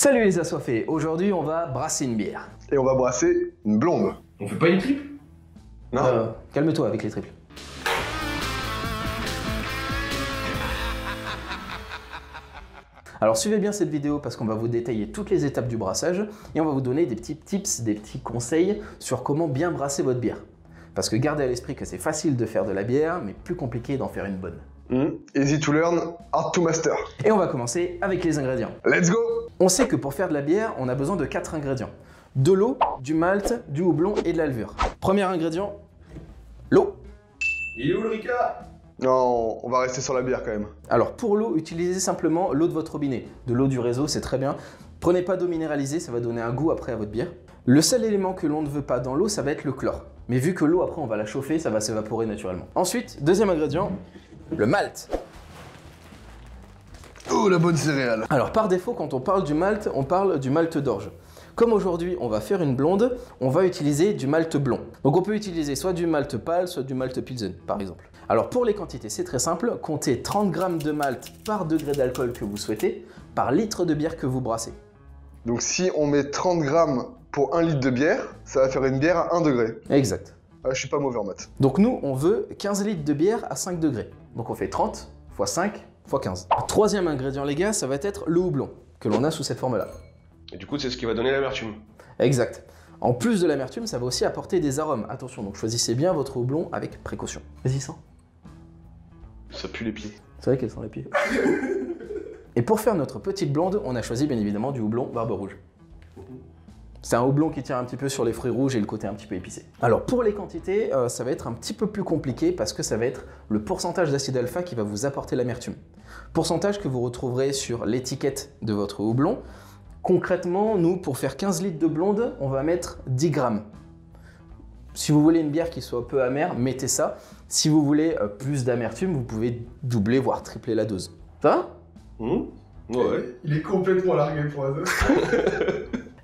Salut les assoiffés, aujourd'hui on va brasser une bière. Et on va brasser une blonde. On fait pas une triple? Non. Calme-toi avec les triples. Alors suivez bien cette vidéo parce qu'on va vous détailler toutes les étapes du brassage et on va vous donner des petits tips, des petits conseils sur comment bien brasser votre bière. Parce que gardez à l'esprit que c'est facile de faire de la bière, mais plus compliqué d'en faire une bonne. Easy to learn, hard to master. Et on va commencer avec les ingrédients. Let's go! On sait que pour faire de la bière, on a besoin de 4 ingrédients. De l'eau, du malt, du houblon et de la levure. Premier ingrédient, l'eau. Il est où le Ricard? Non, on va rester sur la bière quand même. Alors pour l'eau, utilisez simplement l'eau de votre robinet. De l'eau du réseau, c'est très bien. Prenez pas d'eau minéralisée, ça va donner un goût après à votre bière. Le seul élément que l'on ne veut pas dans l'eau, ça va être le chlore. Mais vu que l'eau, après, on va la chauffer, ça va s'évaporer naturellement. Ensuite, deuxième ingrédient, le malt. Oh, la bonne céréale. Alors par défaut, quand on parle du malt d'orge. Comme aujourd'hui, on va faire une blonde, on va utiliser du malt blond. Donc on peut utiliser soit du malt pâle, soit du malt pilsen, par exemple. Alors pour les quantités, c'est très simple. Comptez 30 g de malt par degré d'alcool que vous souhaitez, par litre de bière que vous brassez. Donc si on met 30 grammes pour 1 litre de bière, ça va faire une bière à 1 degré. Exact. Ah, je suis pas mauvais en maths. Donc nous, on veut 15 litres de bière à 5 degrés. Donc on fait 30 x 5 x 15. Troisième ingrédient, les gars, ça va être le houblon, que l'on a sous cette forme-là. Et du coup, c'est ce qui va donner l'amertume. Exact. En plus de l'amertume, ça va aussi apporter des arômes. Attention, donc choisissez bien votre houblon avec précaution. Vas-y, sens. Ça pue les pieds. C'est vrai qu'elle sent les pieds. Et pour faire notre petite blonde, on a choisi bien évidemment du houblon barbe rouge. C'est un houblon qui tient un petit peu sur les fruits rouges et le côté un petit peu épicé. Alors pour les quantités, ça va être un petit peu plus compliqué parce que ça va être le pourcentage d'acide alpha qui va vous apporter l'amertume. Pourcentage que vous retrouverez sur l'étiquette de votre houblon. Concrètement, nous, pour faire 15 litres de blonde, on va mettre 10 grammes. Si vous voulez une bière qui soit peu amère, mettez ça. Si vous voulez plus d'amertume, vous pouvez doubler, voire tripler la dose. Ça va ? Ouais. Il est complètement largué le poison.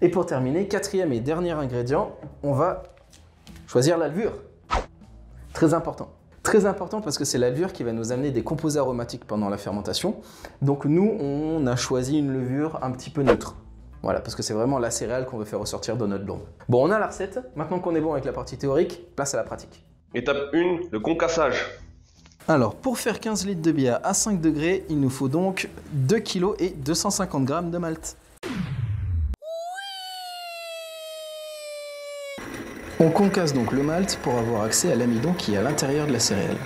Et pour terminer, quatrième et dernier ingrédient, on va choisir la levure. Très important. Très important parce que c'est la levure qui va nous amener des composés aromatiques pendant la fermentation. Donc nous, on a choisi une levure un petit peu neutre. Voilà, parce que c'est vraiment la céréale qu'on veut faire ressortir dans notre blonde. Bon, on a la recette. Maintenant qu'on est bon avec la partie théorique, place à la pratique. Étape 1, le concassage. Alors, pour faire 15 litres de bière à 5 degrés, il nous faut donc 2 kg et 250 g de malt. On concasse donc le malt pour avoir accès à l'amidon qui est à l'intérieur de la céréale.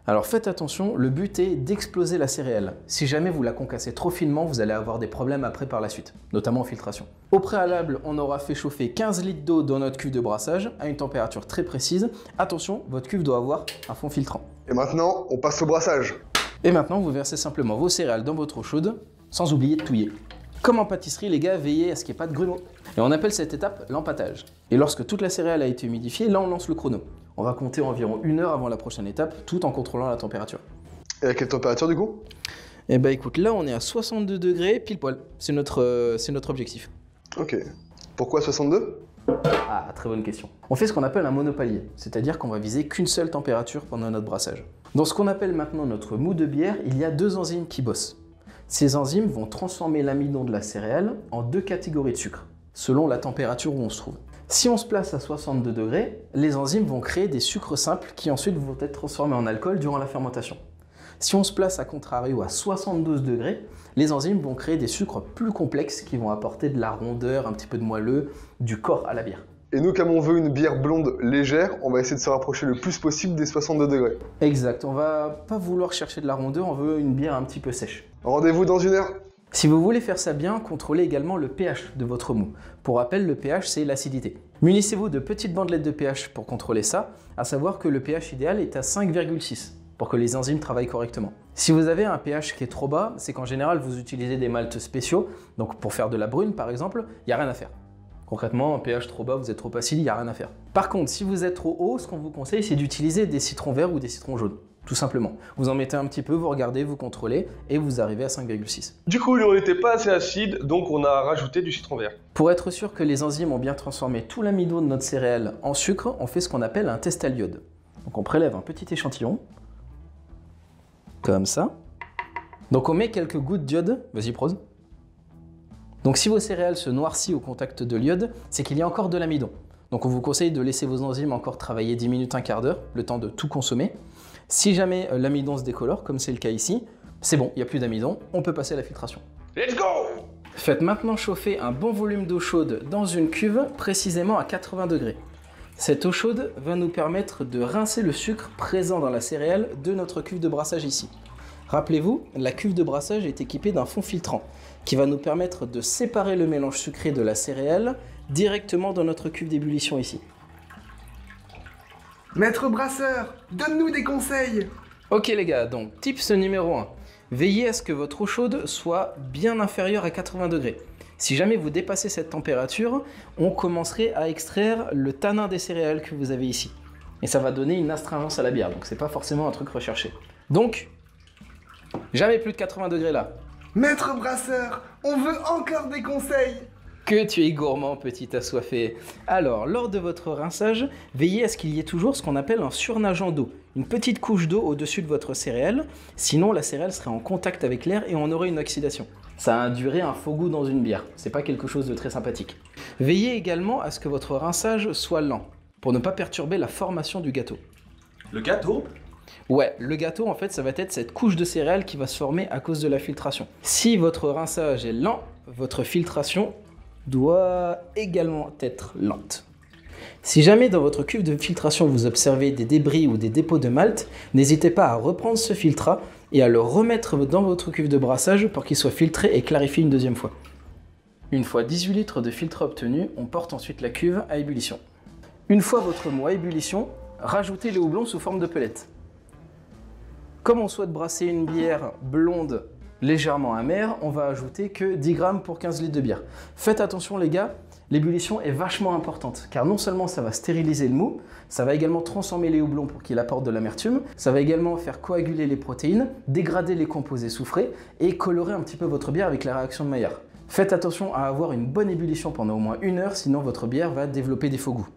Alors faites attention, le but est d'exploser la céréale. Si jamais vous la concassez trop finement, vous allez avoir des problèmes après par la suite, notamment en filtration. Au préalable, on aura fait chauffer 15 litres d'eau dans notre cuve de brassage à une température très précise. Attention, votre cuve doit avoir un fond filtrant. Et maintenant, on passe au brassage. Et maintenant, vous versez simplement vos céréales dans votre eau chaude, sans oublier de touiller. Comme en pâtisserie, les gars, veillez à ce qu'il n'y ait pas de grumeaux. Et on appelle cette étape l'empâtage. Et lorsque toute la céréale a été humidifiée, là on lance le chrono. On va compter environ 1 heure avant la prochaine étape, tout en contrôlant la température. Et à quelle température du coup? Eh bah écoute, là on est à 62 degrés, pile poil. C'est notre objectif. Ok. Pourquoi 62? Ah, très bonne question. On fait ce qu'on appelle un monopalier, c'est-à-dire qu'on va viser qu'une seule température pendant notre brassage. Dans ce qu'on appelle maintenant notre mou de bière, il y a 2 enzymes qui bossent. Ces enzymes vont transformer l'amidon de la céréale en 2 catégories de sucre, selon la température où on se trouve. Si on se place à 62 degrés, les enzymes vont créer des sucres simples qui ensuite vont être transformés en alcool durant la fermentation. Si on se place à contrario à 72 degrés, les enzymes vont créer des sucres plus complexes qui vont apporter de la rondeur, un petit peu de moelleux, du corps à la bière. Et nous, comme on veut une bière blonde légère, on va essayer de se rapprocher le plus possible des 62 degrés. Exact, on va pas vouloir chercher de la rondeur, on veut une bière un petit peu sèche. Rendez-vous dans 1 heure. Si vous voulez faire ça bien, contrôlez également le pH de votre mou. Pour rappel, le pH, c'est l'acidité. Munissez-vous de petites bandelettes de pH pour contrôler ça, à savoir que le pH idéal est à 5,6 pour que les enzymes travaillent correctement. Si vous avez un pH qui est trop bas, c'est qu'en général, vous utilisez des maltes spéciaux. Donc pour faire de la brune, par exemple, il n'y a rien à faire. Concrètement, un pH trop bas, vous êtes trop acide, il n'y a rien à faire. Par contre, si vous êtes trop haut, ce qu'on vous conseille, c'est d'utiliser des citrons verts ou des citrons jaunes. Tout simplement. Vous en mettez un petit peu, vous regardez, vous contrôlez, et vous arrivez à 5,6. Du coup, on n'était pas assez acide, donc on a rajouté du citron vert. Pour être sûr que les enzymes ont bien transformé tout l'amidon de notre céréale en sucre, on fait ce qu'on appelle un test à l'iode. Donc on prélève un petit échantillon, comme ça. Donc on met quelques gouttes d'iode, vas-y prose. Donc si vos céréales se noircissent au contact de l'iode, c'est qu'il y a encore de l'amidon. Donc on vous conseille de laisser vos enzymes encore travailler 10 minutes, un quart d'heure, le temps de tout consommer. Si jamais l'amidon se décolore, comme c'est le cas ici, c'est bon, il n'y a plus d'amidon, on peut passer à la filtration. Let's go! Faites maintenant chauffer un bon volume d'eau chaude dans une cuve, précisément à 80 degrés. Cette eau chaude va nous permettre de rincer le sucre présent dans la céréale de notre cuve de brassage ici. Rappelez-vous, la cuve de brassage est équipée d'un fond filtrant qui va nous permettre de séparer le mélange sucré de la céréale directement dans notre cuve d'ébullition ici. Maître brasseur, donne-nous des conseils. Ok les gars, donc tips numéro 1. Veillez à ce que votre eau chaude soit bien inférieure à 80 degrés. Si jamais vous dépassez cette température, on commencerait à extraire le tanin des céréales que vous avez ici. Et ça va donner une astringence à la bière, donc c'est pas forcément un truc recherché. Donc, jamais plus de 80 degrés là. Maître brasseur, on veut encore des conseils. Que tu es gourmand, petit assoiffé. Alors, lors de votre rinçage, veillez à ce qu'il y ait toujours ce qu'on appelle un surnageant d'eau. Une petite couche d'eau au-dessus de votre céréale, sinon la céréale serait en contact avec l'air et on aurait une oxydation. Ça induirait un faux goût dans une bière. C'est pas quelque chose de très sympathique. Veillez également à ce que votre rinçage soit lent, pour ne pas perturber la formation du gâteau. Le gâteau? Ouais, le gâteau en fait ça va être cette couche de céréales qui va se former à cause de la filtration. Si votre rinçage est lent, votre filtration doit également être lente. Si jamais dans votre cuve de filtration vous observez des débris ou des dépôts de malt, n'hésitez pas à reprendre ce filtrat et à le remettre dans votre cuve de brassage pour qu'il soit filtré et clarifié une deuxième fois. Une fois 18 litres de filtre obtenus, on porte ensuite la cuve à ébullition. Une fois votre mot à ébullition, rajoutez le houblon sous forme de pellettes. Comme on souhaite brasser une bière blonde légèrement amère, on va ajouter que 10 grammes pour 15 litres de bière. Faites attention les gars, l'ébullition est vachement importante, car non seulement ça va stériliser le mou, ça va également transformer les houblons pour qu'il apporte de l'amertume, ça va également faire coaguler les protéines, dégrader les composés soufrés et colorer un petit peu votre bière avec la réaction de Maillard. Faites attention à avoir une bonne ébullition pendant au moins 1 heure, sinon votre bière va développer des faux goûts.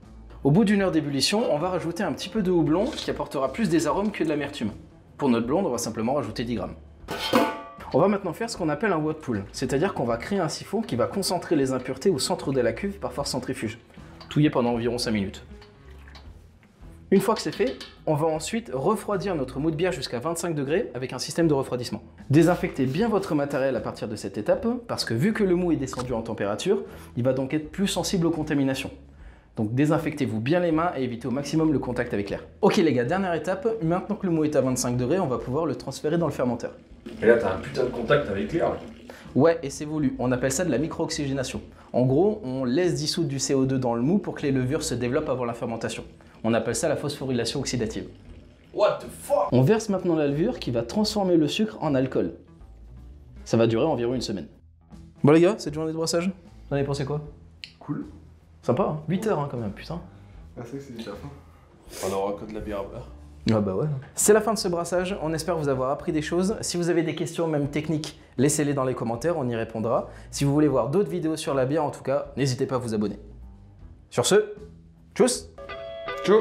Au bout d'1 heure d'ébullition, on va rajouter un petit peu de houblon qui apportera plus des arômes que de l'amertume. Pour notre blonde, on va simplement rajouter 10 grammes. On va maintenant faire ce qu'on appelle un Whirlpool, c'est-à-dire qu'on va créer un siphon qui va concentrer les impuretés au centre de la cuve par force centrifuge, touillé pendant environ 5 minutes. Une fois que c'est fait, on va ensuite refroidir notre mou de bière jusqu'à 25 degrés avec un système de refroidissement. Désinfectez bien votre matériel à partir de cette étape, parce que vu que le mou est descendu en température, il va donc être plus sensible aux contaminations. Donc désinfectez-vous bien les mains et évitez au maximum le contact avec l'air. Ok les gars, dernière étape, maintenant que le mou est à 25 degrés, on va pouvoir le transférer dans le fermenteur. Et là, t'as un putain de contact avec l'air. Ouais, et c'est voulu. On appelle ça de la micro-oxygénation. En gros, on laisse dissoudre du CO2 dans le mou pour que les levures se développent avant la fermentation. On appelle ça la phosphorylation oxydative. What the fuck? On verse maintenant la levure qui va transformer le sucre en alcool. Ça va durer environ 1 semaine. Bon les gars, cette journée de brassage, vous en avez pensé quoi? Cool. Sympa, hein, 8 heures hein, quand même, putain. Ah, c'est vrai que c'est déjà fin. On aura que de la bière à boire. Ah bah ouais. C'est la fin de ce brassage, on espère vous avoir appris des choses. Si vous avez des questions, même techniques, laissez-les dans les commentaires, on y répondra. Si vous voulez voir d'autres vidéos sur la bière, en tout cas, n'hésitez pas à vous abonner. Sur ce, tchuss! Ciao.